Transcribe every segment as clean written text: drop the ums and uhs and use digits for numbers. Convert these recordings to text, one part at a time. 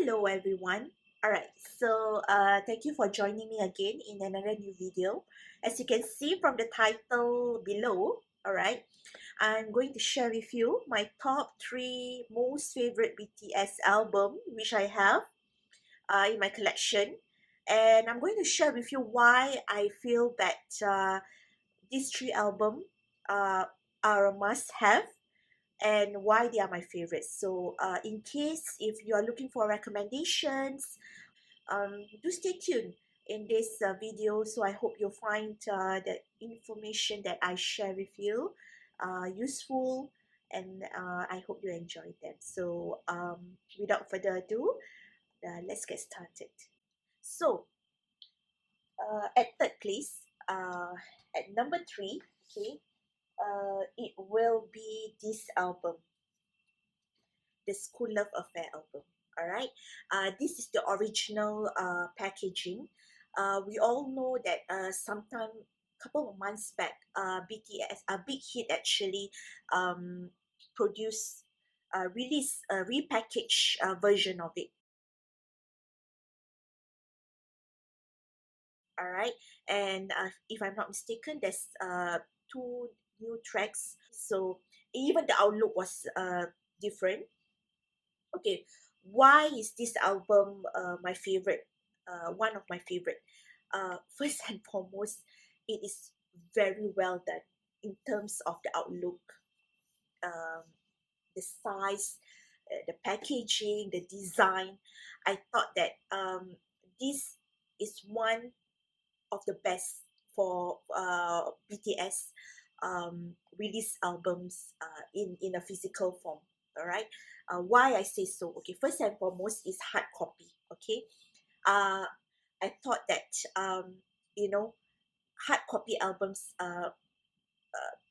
Hello everyone. Alright, so thank you for joining me again in another new video. As you can see from the title below, alright, I'm going to share with you my top 3 most favorite BTS album which I have in my collection. And I'm going to share with you why I feel that these 3 albums uh, are a must-have and why they are my favorites. So, in case if you are looking for recommendations, do stay tuned in this video. So, I hope you'll find the information that I share with you useful, and I hope you enjoy them. So, without further ado, let's get started. So, at third place, at number 3, okay, it will be this album, the School Love Affair album. All right, this is the original packaging. We all know that sometime couple of months back, BTS, a big hit actually, um, produced release a repackaged version of it. All right, and if I'm not mistaken, there's two new tracks. So even the outlook was different. Okay, why is this album my favorite? One of my favorite. First and foremost, it is very well done in terms of the outlook, um, the size, the packaging, the design. I thought that this is one of the best for BTS release albums in a physical form. All right. Why I say so? Okay, first and foremost is hard copy. Okay. Uh, I thought that you know hard copy albums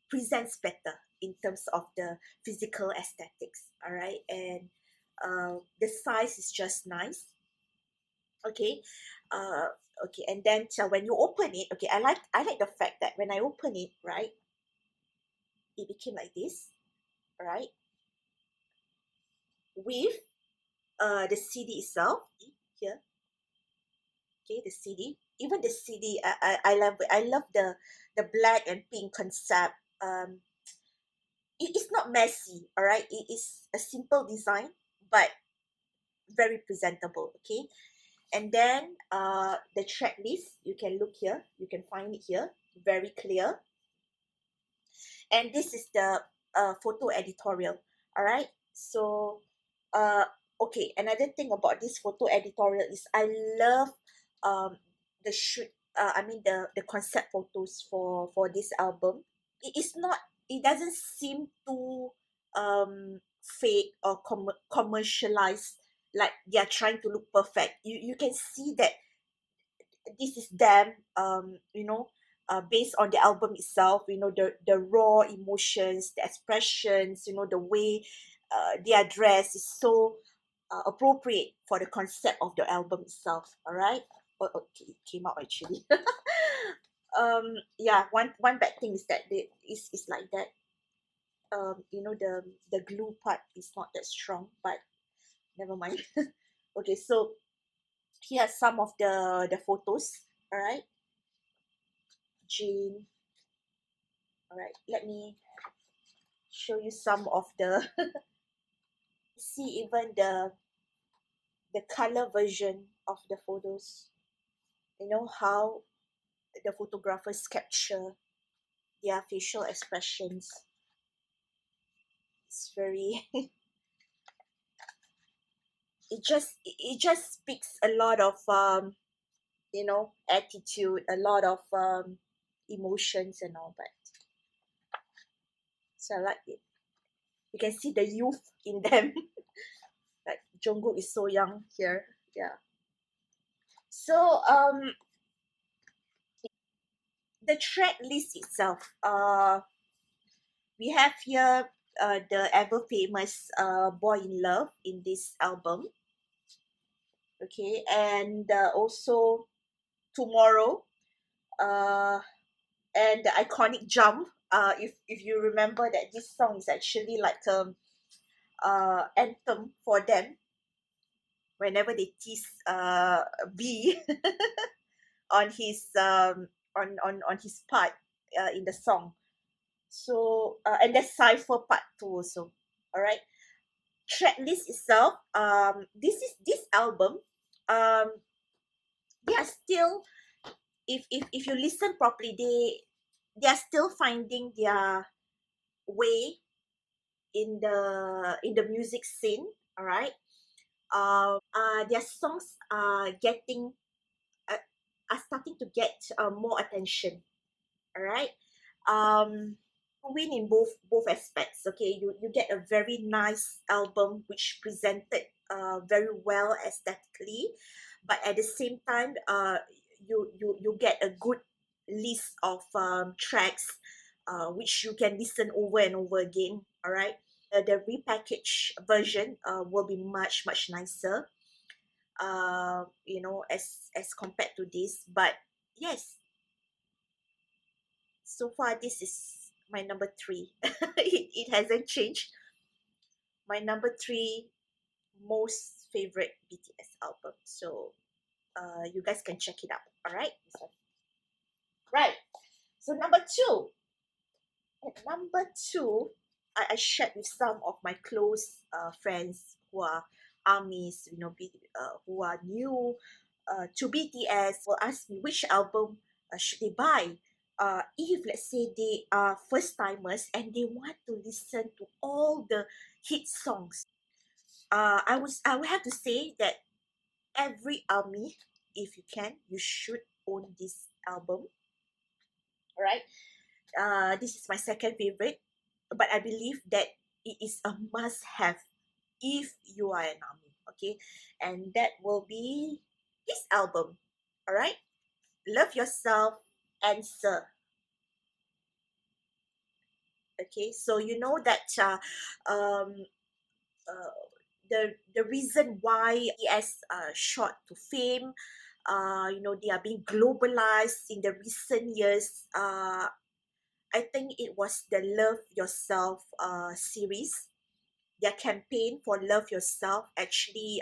presents better in terms of the physical aesthetics. All right, and the size is just nice. Okay, uh, okay, and then when you open it, okay, I like the fact that when I open it, right, it became like this, right, with the CD itself here. Okay, the CD, even the CD, I love it. I love the black and pink concept. It is not messy, all right. It is a simple design, but very presentable. Okay, and then the track list, you can look here, you can find it here, very clear. And this is the photo editorial. All right, so uh okay, another thing about this photo editorial is I love um the shoot I mean the concept photos for this album. It is not, it doesn't seem too fake or commercialized, like they are trying to look perfect. You can see that this is them, based on the album itself, the raw emotions, the expressions, the way they are dressed is so appropriate for the concept of the album itself. All right. Okay, it came out actually. Yeah, one bad thing is that is like that. The glue part is not that strong, but never mind. Okay, so here are some of the photos. All right, Jane. All right, let me show you some of the see even the color version of the photos. How the photographers capture their facial expressions. It's very it just speaks a lot of attitude, a lot of emotions and all that. So I like it. You can see the youth in them. Like Jungkook is so young here. Yeah. So the track list itself. We have here the ever famous Boy in Love in this album. Okay, and also Tomorrow, uh, and the iconic Jump. If you remember that this song is actually like anthem for them. whenever they tease B on his on his part in the song. So and there's cipher part two also. All right. Track list itself. This album. Um, they are still, if you listen properly, they are still finding their way in the music scene. All right. Their songs are getting uh, are starting to get more attention. All right. um win in both aspects. Okay, you get a very nice album which presented very well aesthetically, but at the same time you get a good list of tracks which you can listen over and over again. All right. The repackaged version will be much nicer, as compared to this. But yes, so far this is my number three. It hasn't changed. My number three most favorite BTS album. So you guys can check it out. All right. So, right. So number two, I shared with some of my close friends who are armies, who are new to BTS, will ask me which album should they buy. If let's say they are first timers and they want to listen to all the hit songs, I would have to say that every army, if you can, you should own this album. All right. This is my second favorite, but I believe that it is a must have if you are an army. Okay, and that will be this album. All right. Love Yourself, Answer. Okay, so you know that um, uh, the reason why BTS shot to fame, they are being globalized in the recent years. I think it was the Love Yourself series. Their campaign for Love Yourself actually,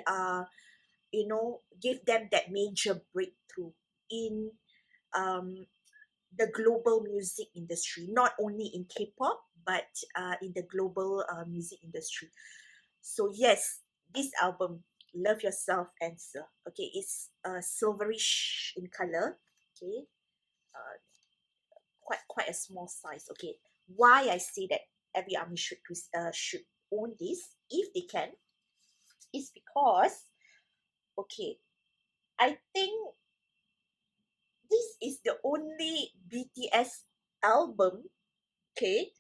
gave them that major breakthrough in um, the global music industry, not only in K-pop but in the global music industry. So yes, this album, Love Yourself, Answer. Okay, it's silverish in color. Okay, uh, quite a small size. Okay, why I say that every army should own this if they can is because, okay, I think this is the only BTS album, okay,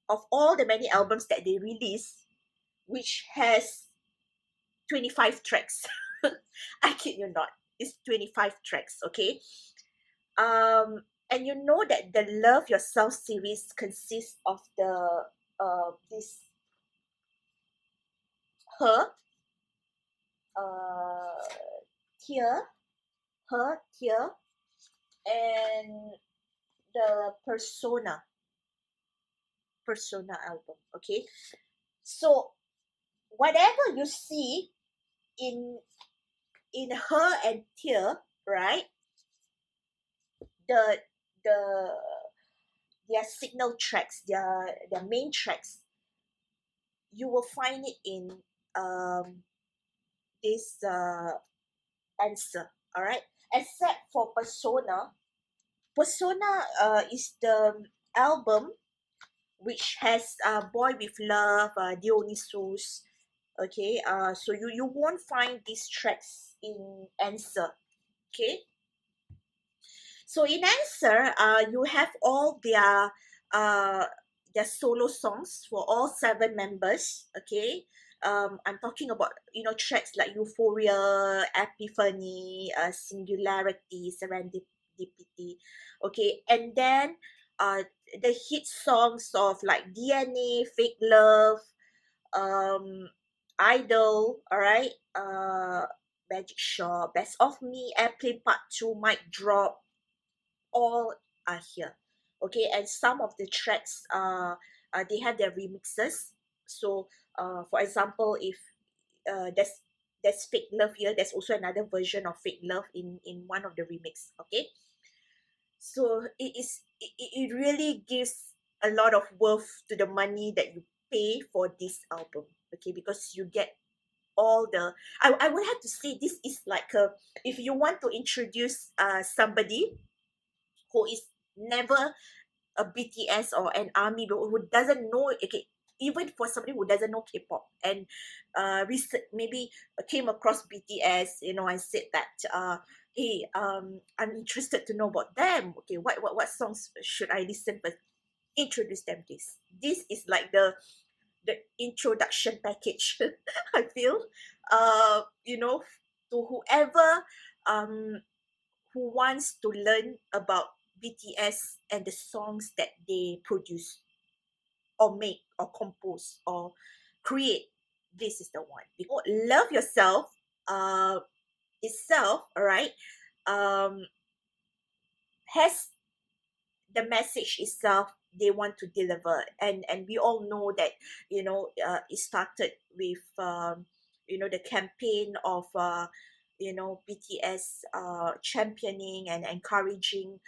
of all the many albums that they release, which has 25 tracks. I kid you not. It's 25 tracks, okay? And you know that the Love Yourself series consists of the this her uh tear, her tear, and the persona album, okay? So whatever you see in her and tear, right? The the their signal tracks, their main tracks, you will find it in um this answer. All right, except for persona. Persona is the album which has Boy with Love, Dionysus. Okay, so you won't find these tracks in answer. Okay, so in answer, you have all uh their solo songs for all seven members. Okay, I'm talking about tracks like Euphoria, Epiphany, Singularity, Serendipity. Okay, and then the hit songs of like DNA, Fake Love, um, Idol. All right, Magic Shop, Best of Me, Airplane Part Two, Mic Drop, all are here. Okay, and some of the tracks they have their remixes. So for example, if there's there's fake love here. There's also another version of fake love in one of the remix. Okay, so it really gives a lot of worth to the money that you pay for this album. Okay, because you get all the, I would have to say this is like a, if you want to introduce somebody who is never a BTS or an army, but who doesn't know, okay, even for somebody who doesn't know K-pop and maybe came across BTS, you know, and said that hey, I'm interested to know about them. Okay, what songs should I listen first? Introduce them this. This is like the introduction package. I feel, you know, to whoever um who wants to learn about BTS and the songs that they produce or make or compose or create. This is the one. Because love yourself uh itself, all right, um has the message itself they want to deliver, and we all know that, you know, it started with you know, the campaign of you know, BTS championing and encouraging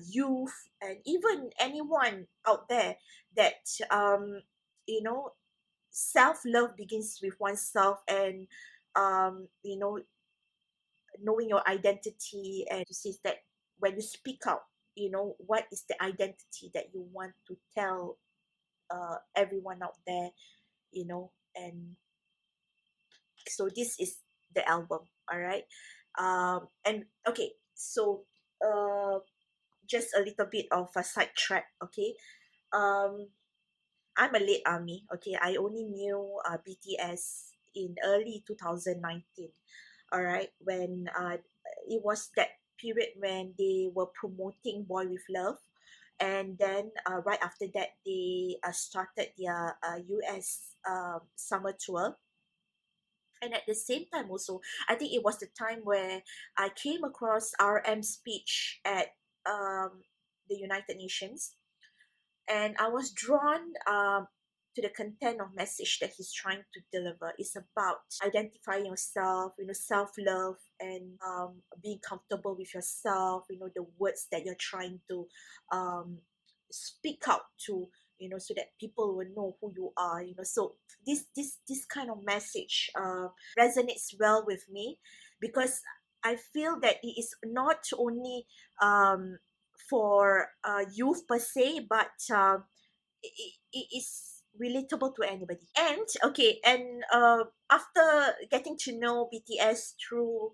youth and even anyone out there that you know, self-love begins with oneself, and you know, knowing your identity, and to say that when you speak out, you know, what is the identity that you want to tell everyone out there, you know. And so this is the album, all right. And okay, so uh just a little bit of a sidetrack. Okay, um I'm a late army. Okay, I only knew BTS in early 2019. All right, when it was that period when they were promoting Boy with Love, and then right after that they started their US summer tour. And at the same time also, I think it was the time where I came across RM speech at the United Nations, and I was drawn to the content of message that he's trying to deliver. It's about identifying yourself, you know, self-love, and being comfortable with yourself, you know, the words that you're trying to um, speak out to, you know, so that people will know who you are, you know. So this kind of message resonates well with me, because I feel that it is not only um, for youth per se, but it is relatable to anybody. And okay, and after getting to know BTS through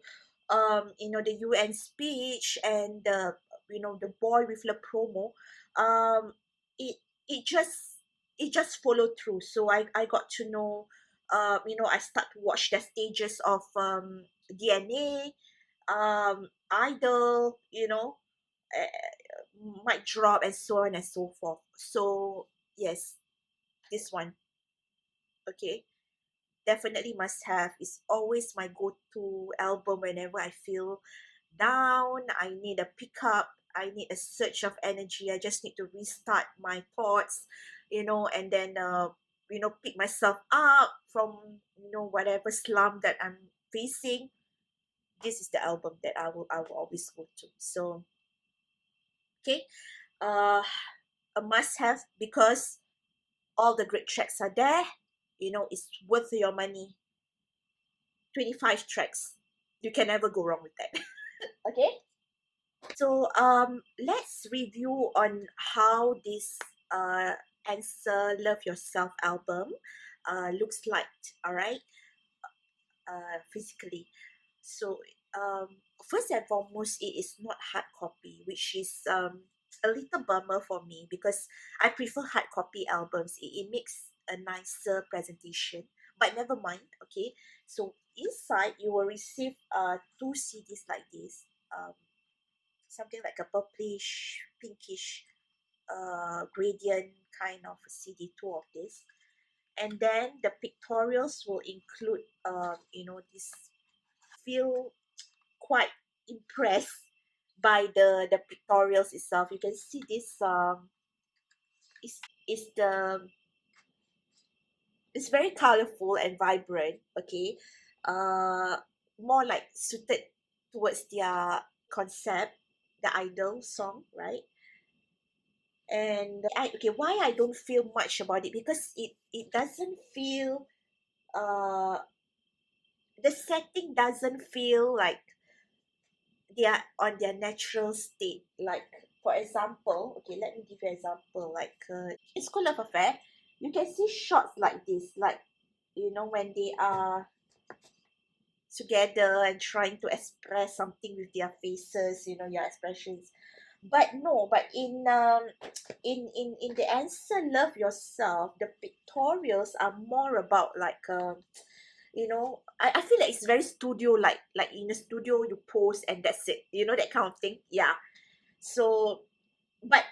you know, the UN speech and the, you know, the Boy with Love promo, um it it just it just followed through. So I got to know, you know, I start to watch the stages of DNA, Idol, you know, might drop, and so on and so forth. So yes, this one, okay, definitely must have. It's always my go-to album whenever I feel down, I need a pickup, I need a surge of energy, I just need to restart my thoughts, you know, and then you know, pick myself up from, you know, whatever slump that I'm facing. This is the album that I will always go to. So okay, uh a must have, because all the great tracks are there, you know, it's worth your money. 25 tracks, you can never go wrong with that. Okay, so let's review on how this answer Love Yourself album looks like, all right, physically. So um first and foremost, it is not hard copy, which is a little bummer for me, because I prefer hard copy albums. It makes a nicer presentation, but never mind. Okay, so inside you will receive two CDs like this, something like a purplish pinkish gradient kind of CD, two of this. And then the pictorials will include you know, this, feel quite impressed by the pictorials itself. You can see this is the, it's very colorful and vibrant. Okay, uh more like suited towards their concept, the idol song, right? And okay, why I don't feel much about it, because it doesn't feel uh the setting doesn't feel like they are on their natural state. Like, for example, okay, let me give you an example. Like, in School Love Affair, you can see shots like this, like, when they are together and trying to express something with their faces, your expressions. But no, but in the answer Love Yourself, the pictorials are more about like, I feel like it's very studio, like in a studio you pose and that's it, that kind of thing. Yeah. So, but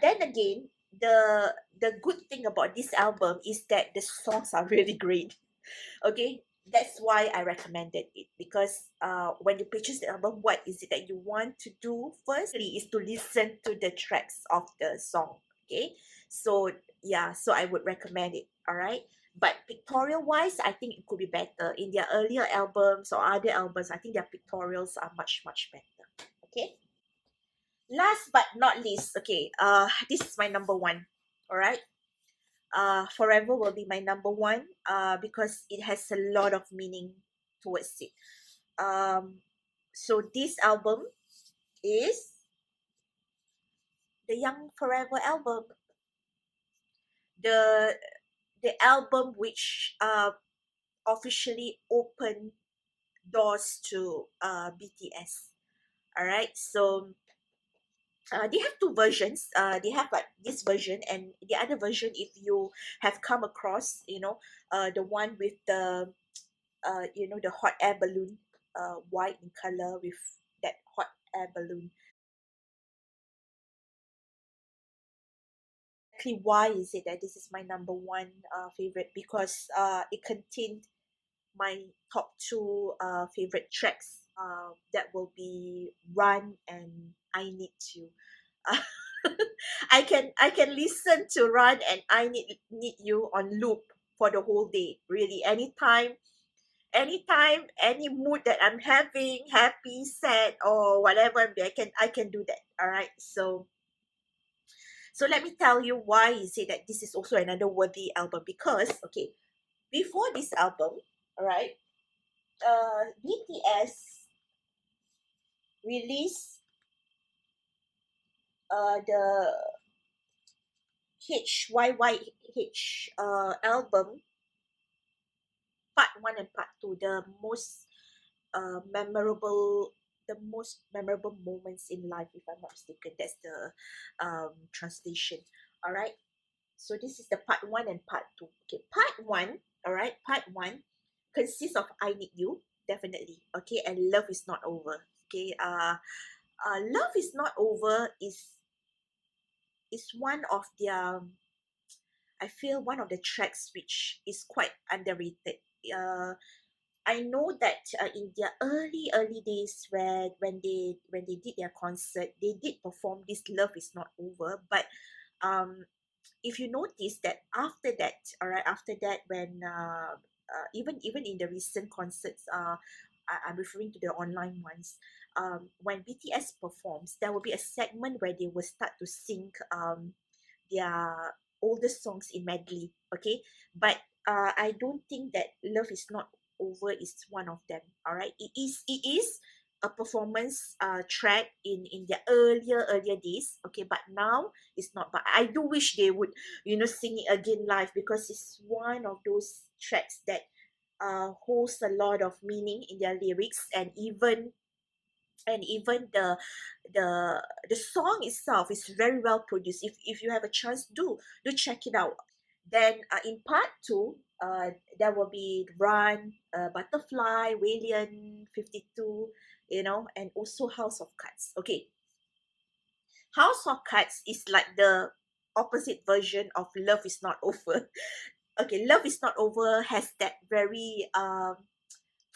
then again, the good thing about this album is that the songs are really great. Okay, that's why I recommended it, because when you purchase the album, what is it that you want to do firstly is to listen to the tracks of the song. Okay, so yeah, so I would recommend it. All right, but pictorial wise, I think it could be better in their earlier albums or other albums. I think their pictorials are much better. Okay, last but not least, okay, this is my number one. All right, Forever will be my number one, because it has a lot of meaning towards it. Um, so this album is the Young Forever album, the album which officially opened doors to BTS. All right, so they have two versions. They have like this version and the other version. If you have come across, the one with the the hot air balloon, white in color with that hot air balloon. Exactly why is it that this is my number one favorite? Because it contained my top two favorite tracks. That will be Run and I Need You. I can listen to Run and I Need You on loop for the whole day. Really, anytime, any mood that I'm having, happy, sad, or whatever, I can do that. All right. So let me tell you why is it that this is also another worthy album, because okay, before this album, all right, BTS released the HYYH album part 1 and part 2, the most memorable moments in life, if I'm not mistaken. That's the translation. All right. So this is the part 1 and part 2. Okay, part 1, all right, part 1 consists of I Need You, definitely. Okay, and Love Is Not Over. Okay, Love Is Not Over is one of their, I feel, one of the tracks which is quite underrated. Uh, I know that in their early days, when they did their concert, they did perform this "Love Is Not Over." But um, if you notice that after that, all right, after that, when even in the recent concerts, I'm referring to the online ones. When BTS performs, there will be a segment where they will start to sing their oldest songs in medley. Okay, but I don't think that Love Is Not Over is one of them. All right, it is a performance track in their earlier days. Okay, but now it's not. But I do wish they would sing it again live, because it's one of those tracks that holds a lot of meaning in their lyrics, and even the the song itself is very well produced. If you have a chance, do check it out. Then in part 2, there will be Run, Butterfly, Walian 52, and also House of Cards. Okay, House of Cards is like the opposite version of Love Is Not Over. Okay, Love Is Not Over has that very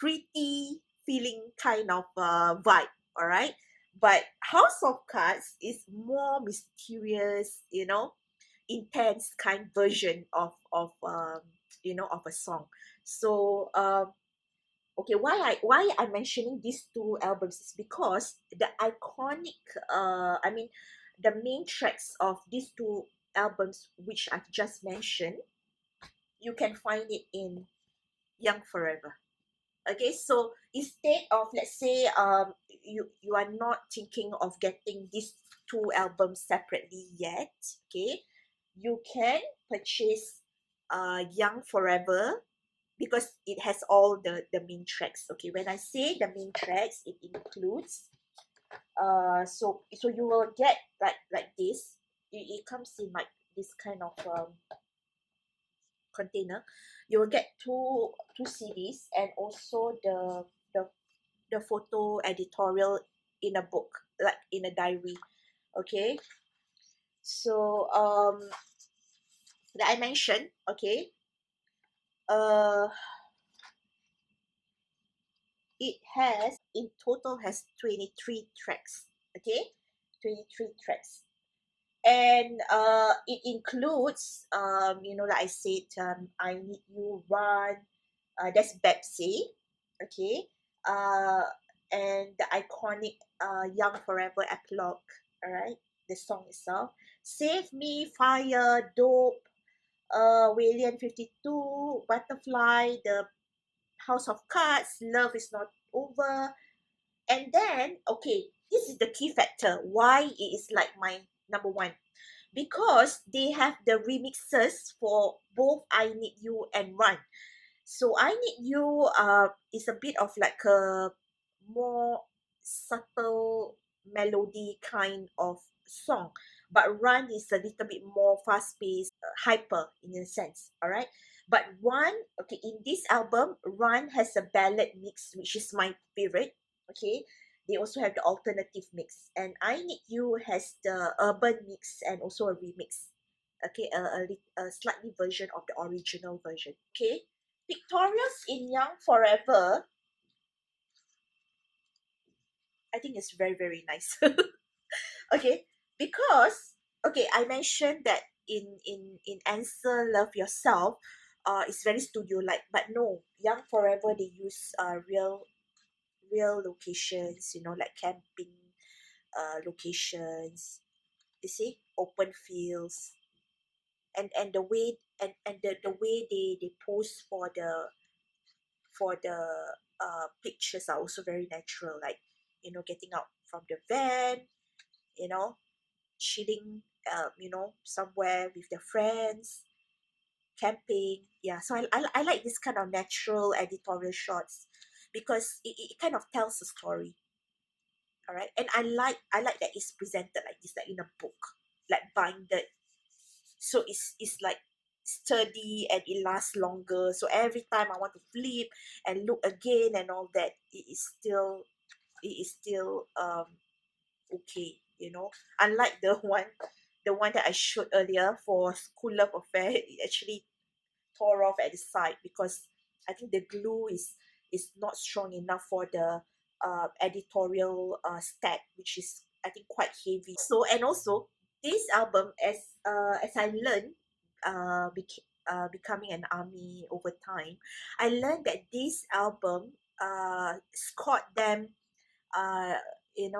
pretty feeling kind of vibe. All right, but House of Cards is more mysterious, intense kind version of of a song. So Okay, why I'm mentioning these two albums is because the iconic I mean the main tracks of these two albums which I've just mentioned, you can find it in Young Forever. Okay, so instead of, let's say, you are not thinking of getting these two albums separately yet, okay, you can purchase Young Forever because it has all the main tracks. Okay, when I say the main tracks, it includes so you will get like this. It comes in like this kind of container. You will get two CDs and also the the photo editorial in a book, like in a diary. Okay, so that I mentioned. Okay, uh it has in total has 23 tracks. Okay, 23 tracks, and it includes like I said, I Need You, Run, that's Pepsi. Okay, uh and the iconic Young Forever epilogue. All right, the song itself, Save Me, Fire, Dope, Walian 52, Butterfly, The House of Cards, Love Is Not Over. And then, okay, this is the key factor why it is like my number one, because they have the remixes for both I Need You and Run. So I Need You is a bit of like a more subtle melody kind of song, but Run is a little bit more fast paced, hyper in a sense. All right, but Run, okay, in this album, Run has a ballad mix, which is my favorite. Okay, they also have the alternative mix, and I Need You has the urban mix and also a remix. Okay, a slightly version of the original version. Okay, Victorious in Young Forever, I think it's very, very nice. Okay, because, okay, I mentioned that in Answer Love Yourself, it's very studio like, but no, Young Forever they use real locations, like camping locations. You see, open fields, and the way and the way they pose for the pictures are also very natural, like getting out from the van, you know chilling, somewhere with their friends, camping. Yeah, so I like this kind of natural editorial shots because it kind of tells a story. All right, and I like that it's presented like this, like in a book, like binded, so it's like sturdy and it lasts longer, so every time I want to flip and look again and all that, it is still okay, unlike the one that I showed earlier for School Love Affair. It actually tore off at the side because I think the glue is not strong enough for the editorial stack, which is I think quite heavy. So, and also this album, as I learned, becoming an army over time, I learned that this album scored them uh the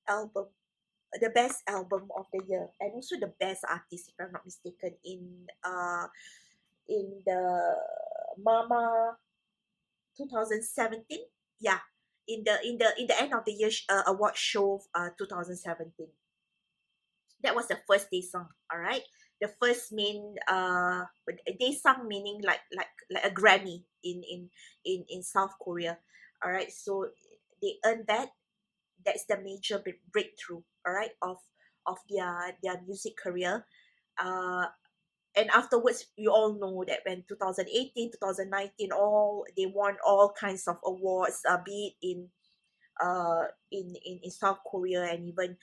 album best album of the year, and also the best artist, if I'm not mistaken, in the Mama 2017. Yeah, in the end of the year award show 2017. That was the first day song. All right, the first main day song, meaning like a Grammy in South Korea. All right, so they earned that. That's the major breakthrough, all right, of their music career. uh and afterwards, you all know that when 2018, 2019, all they won all kinds of awards, be it in South Korea, and even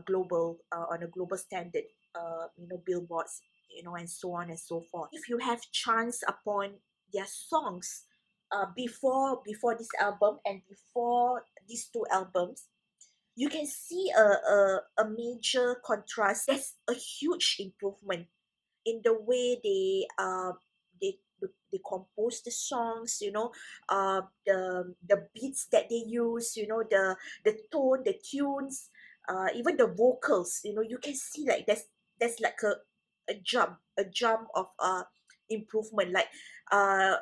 global, on a global standard, billboards, and so on and so forth. If you have chance upon their songs, before this album and before these two albums, you can see a major contrast. There's a huge improvement in the way they they compose the songs, the beats that they use, the tone, the tunes, even the vocals. You can see like there's like a jump of improvement. Like uh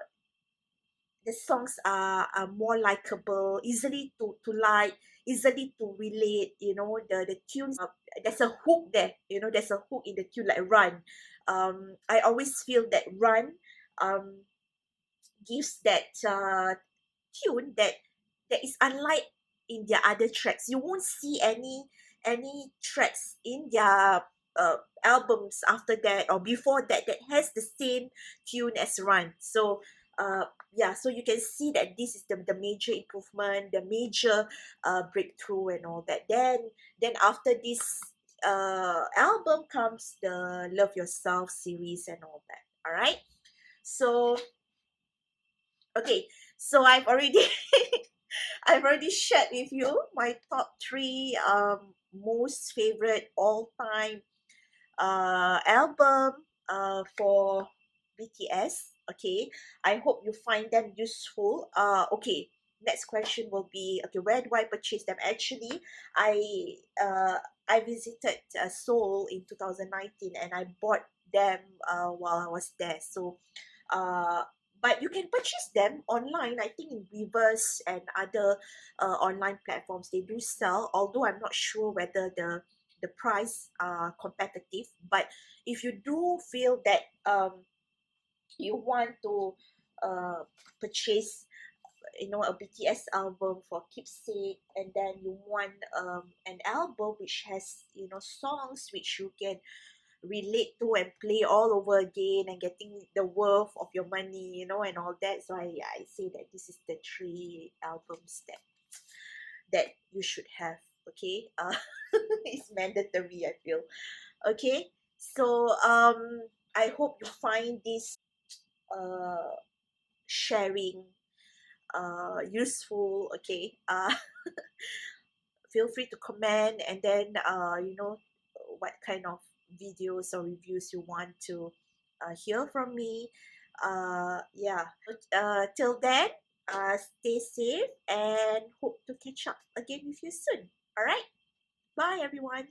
the songs are more likable, easily to like, easily to relate. The tunes, there's a hook there. There's a hook in the tune, like Run. I always feel that Run um gives that tune that is unlike in their other tracks. You won't see any tracks in their albums after that or before that that has the same tune as Run. So uh yeah, so you can see that this is the major improvement, the major breakthrough and all that. Then after this album comes the Love Yourself series and all that. All right. So okay, so I've already shared with you my top three most favorite all time album for BTS. Okay, I hope you find them useful. Okay, next question will be, okay, where do I purchase them? Actually, I uh I visited Seoul in 2019 and I bought them while I was there. So uh but you can purchase them online. I think in Reverse and other online platforms they do sell, although I'm not sure whether the price are competitive. But if you do feel that you want to purchase a BTS album for keepsake, and then you want an album which has songs which you can relate to and play all over again and getting the worth of your money, and all that. So I say that this is the three albums that you should have. Okay, it's mandatory, I feel. Okay, so I hope you find this uh sharing useful. Okay, feel free to comment, and then what kind of videos or reviews you want to hear from me. Yeah, till then, stay safe and hope to catch up again with you soon. All right, bye everyone.